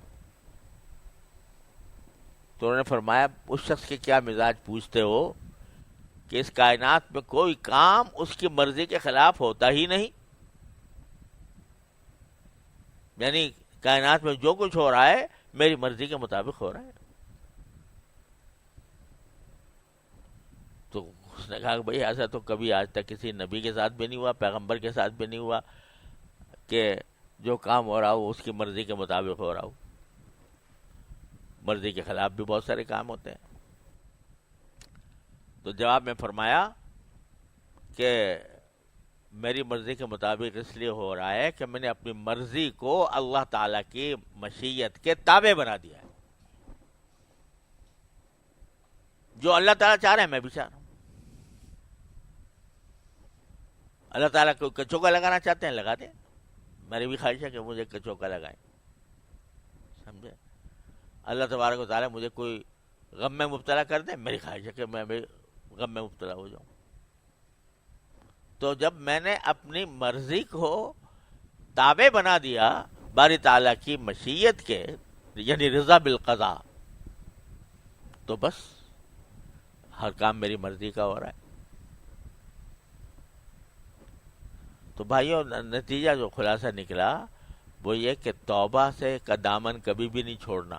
تو انہوں نے فرمایا اس شخص کے کیا مزاج پوچھتے ہو کہ اس کائنات میں کوئی کام اس کی مرضی کے خلاف ہوتا ہی نہیں. یعنی کائنات میں جو کچھ ہو رہا ہے میری مرضی کے مطابق ہو رہا ہے. تو اس نے کہا کہ بھئی ایسا تو کبھی آج تک کسی نبی کے ساتھ بھی نہیں ہوا، پیغمبر کے ساتھ بھی نہیں ہوا کہ جو کام ہو رہا ہو اس کی مرضی کے مطابق ہو رہا ہو. مرضی کے خلاف بھی بہت سارے کام ہوتے ہیں. تو جواب میں فرمایا کہ میری مرضی کے مطابق اس لیے ہو رہا ہے کہ میں نے اپنی مرضی کو اللہ تعالیٰ کی مشیت کے تابع بنا دیا ہے. جو اللہ تعالیٰ چاہ رہے ہیں میں بھی چاہ رہا ہوں. اللہ تعالیٰ کو کچوکا لگانا چاہتے ہیں لگا دیں، میری بھی خواہش ہے کہ مجھے کچوکا لگائیں. سمجھے؟ اللہ تبارک و تعالیٰ مجھے کوئی غم میں مبتلا کر دیں، میری خواہش ہے کہ میں بھی غم میں مبتلا ہو جاؤں. تو جب میں نے اپنی مرضی کو تابع بنا دیا باری تعالیٰ کی مشیت کے، یعنی رضا بالقضاء، تو بس ہر کام میری مرضی کا ہو رہا ہے. تو بھائیوں نتیجہ جو خلاصہ نکلا وہ یہ کہ توبہ سے کا دامن کبھی بھی نہیں چھوڑنا.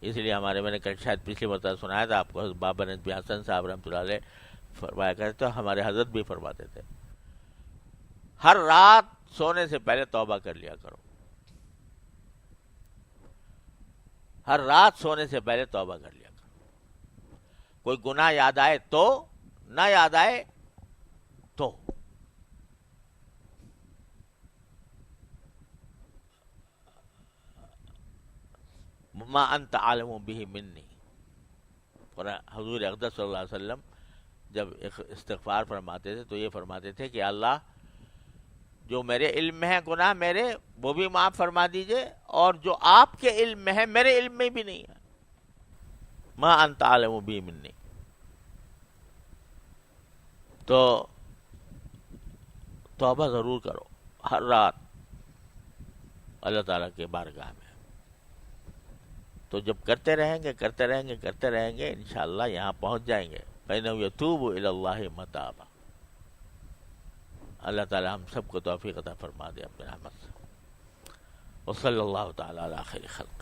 اس لیے میں نے شاید پچھلی مرتبہ سنایا تھا آپ کو، بابا ندوی حسن صاحب رحمۃ اللہ علیہ فرمایا کرتے تو ہمارے حضرت بھی فرماتے تھے ہر رات سونے سے پہلے توبہ کر لیا کرو. ہر رات سونے سے پہلے توبہ کر لیا کرو. کوئی گناہ یاد آئے تو، نہ یاد آئے تو. ما انت عالم به منی. حضور اقدس صلی اللہ علیہ وسلم جب استغفار فرماتے تھے تو یہ فرماتے تھے کہ اللہ جو میرے علم میں ہے گناہ میرے وہ بھی معاف فرما دیجئے، اور جو آپ کے علم میں ہے میرے علم میں بھی نہیں ہے. ما انت عالم به منی. تو توبہ ضرور کرو ہر رات اللہ تعالیٰ کے بارگاہ میں. تو جب کرتے رہیں گے کرتے رہیں گے کرتے رہیں گے انشاءاللہ یہاں پہنچ جائیں گے. فَإِنَّهُ يَتُوبُ إِلَى اللَّهِ مَتَابًا. اللہ تعالیٰ ہم سب کو توفیق عطا فرما دے اپنے رحمت سے. وصلی اللہ تعالیٰ علی خیر خلق.